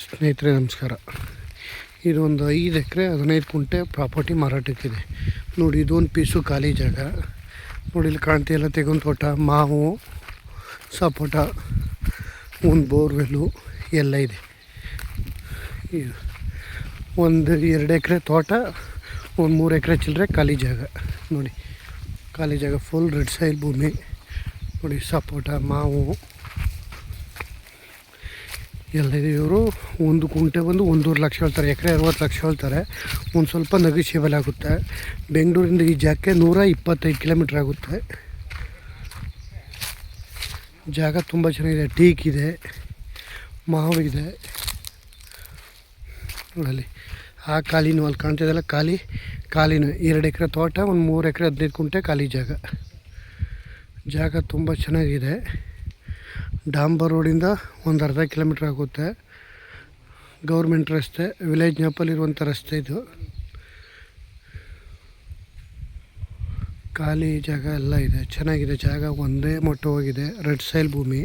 ಸ್ನೇಹಿತರೆ ನಮಸ್ಕಾರ. ಇದೊಂದು 5 ಎಕರೆ 15 ಕುಂಟೆ ಪ್ರಾಪರ್ಟಿ ಮಾರಾಟಕ್ಕಿದೆ ನೋಡಿ. ಇದೊಂದು ಪೀಸು ಖಾಲಿ ಜಾಗ ನೋಡಿ. ಇಲ್ಲಿ ಕಾಣ್ತಿಲ್ಲ, ತೆಗೊಂದು ತೋಟ, ಮಾವು, ಸಪೋಟ, ಒಂದು ಬೋರ್ವೆಲ್ಲು ಎಲ್ಲ ಇದೆ. ಒಂದು 2 ಎಕರೆ ತೋಟ, ಒಂದು 3 ಎಕರೆ ಚಿಲ್ಲರೆ ಖಾಲಿ ಜಾಗ ನೋಡಿ. ಖಾಲಿ ಜಾಗ ಫುಲ್ ರೆಡ್ ಸಾಯಿಲ್ ಭೂಮಿ ನೋಡಿ. ಸಪೋಟ, ಮಾವು ಎಲ್ಲ ಇದೆ. ಇವರು ಒಂದು ಕುಂಟೆ ಬಂದು 1.5 ಲಕ್ಷ ಹೇಳ್ತಾರೆ, ಎಕರೆ 60 ಲಕ್ಷ ಹೇಳ್ತಾರೆ. ಒಂದು ಸ್ವಲ್ಪ ನೆಗೋಷಿಯಬಲ್ ಆಗುತ್ತೆ. ಬೆಂಗಳೂರಿಂದ ಈ ಜಾಗಕ್ಕೆ 125 ಕಿಲೋಮೀಟ್ರ್ ಆಗುತ್ತೆ. ಜಾಗ ತುಂಬ ಚೆನ್ನಾಗಿದೆ. ಟೀಕ್ ಇದೆ, ಮಾವು ಇದೆ ಅಲ್ಲಿ. ಆ ಖಾಲಿನೂ ಅಲ್ಲಿ ಕಾಣ್ತಿದ್ದಲ್ಲ, ಖಾಲಿನೂ 2 ಎಕರೆ ತೋಟ, ಒಂದು 3 ಎಕರೆ 15 ಕುಂಟೆ ಖಾಲಿ ಜಾಗ ತುಂಬ ಚೆನ್ನಾಗಿದೆ. ಡಾಂಬರ್ ರೋಡಿಂದ ಒಂದು ಅರ್ಧ ಕಿಲೋಮೀಟ್ರ್ ಆಗುತ್ತೆ. ಗೌರ್ಮೆಂಟ್ ರಸ್ತೆ, ವಿಲೇಜ್ ನ್ಯಾಪಲ್ಲಿರುವಂಥ ರಸ್ತೆ ಇದು. ಖಾಲಿ ಜಾಗ ಎಲ್ಲ ಇದೆ, ಚೆನ್ನಾಗಿದೆ ಜಾಗ. ಒಂದೇ ಮೊಟ್ಟವಾಗಿದೆ, ರೆಡ್ ಸಾಯಿಲ್ ಭೂಮಿ.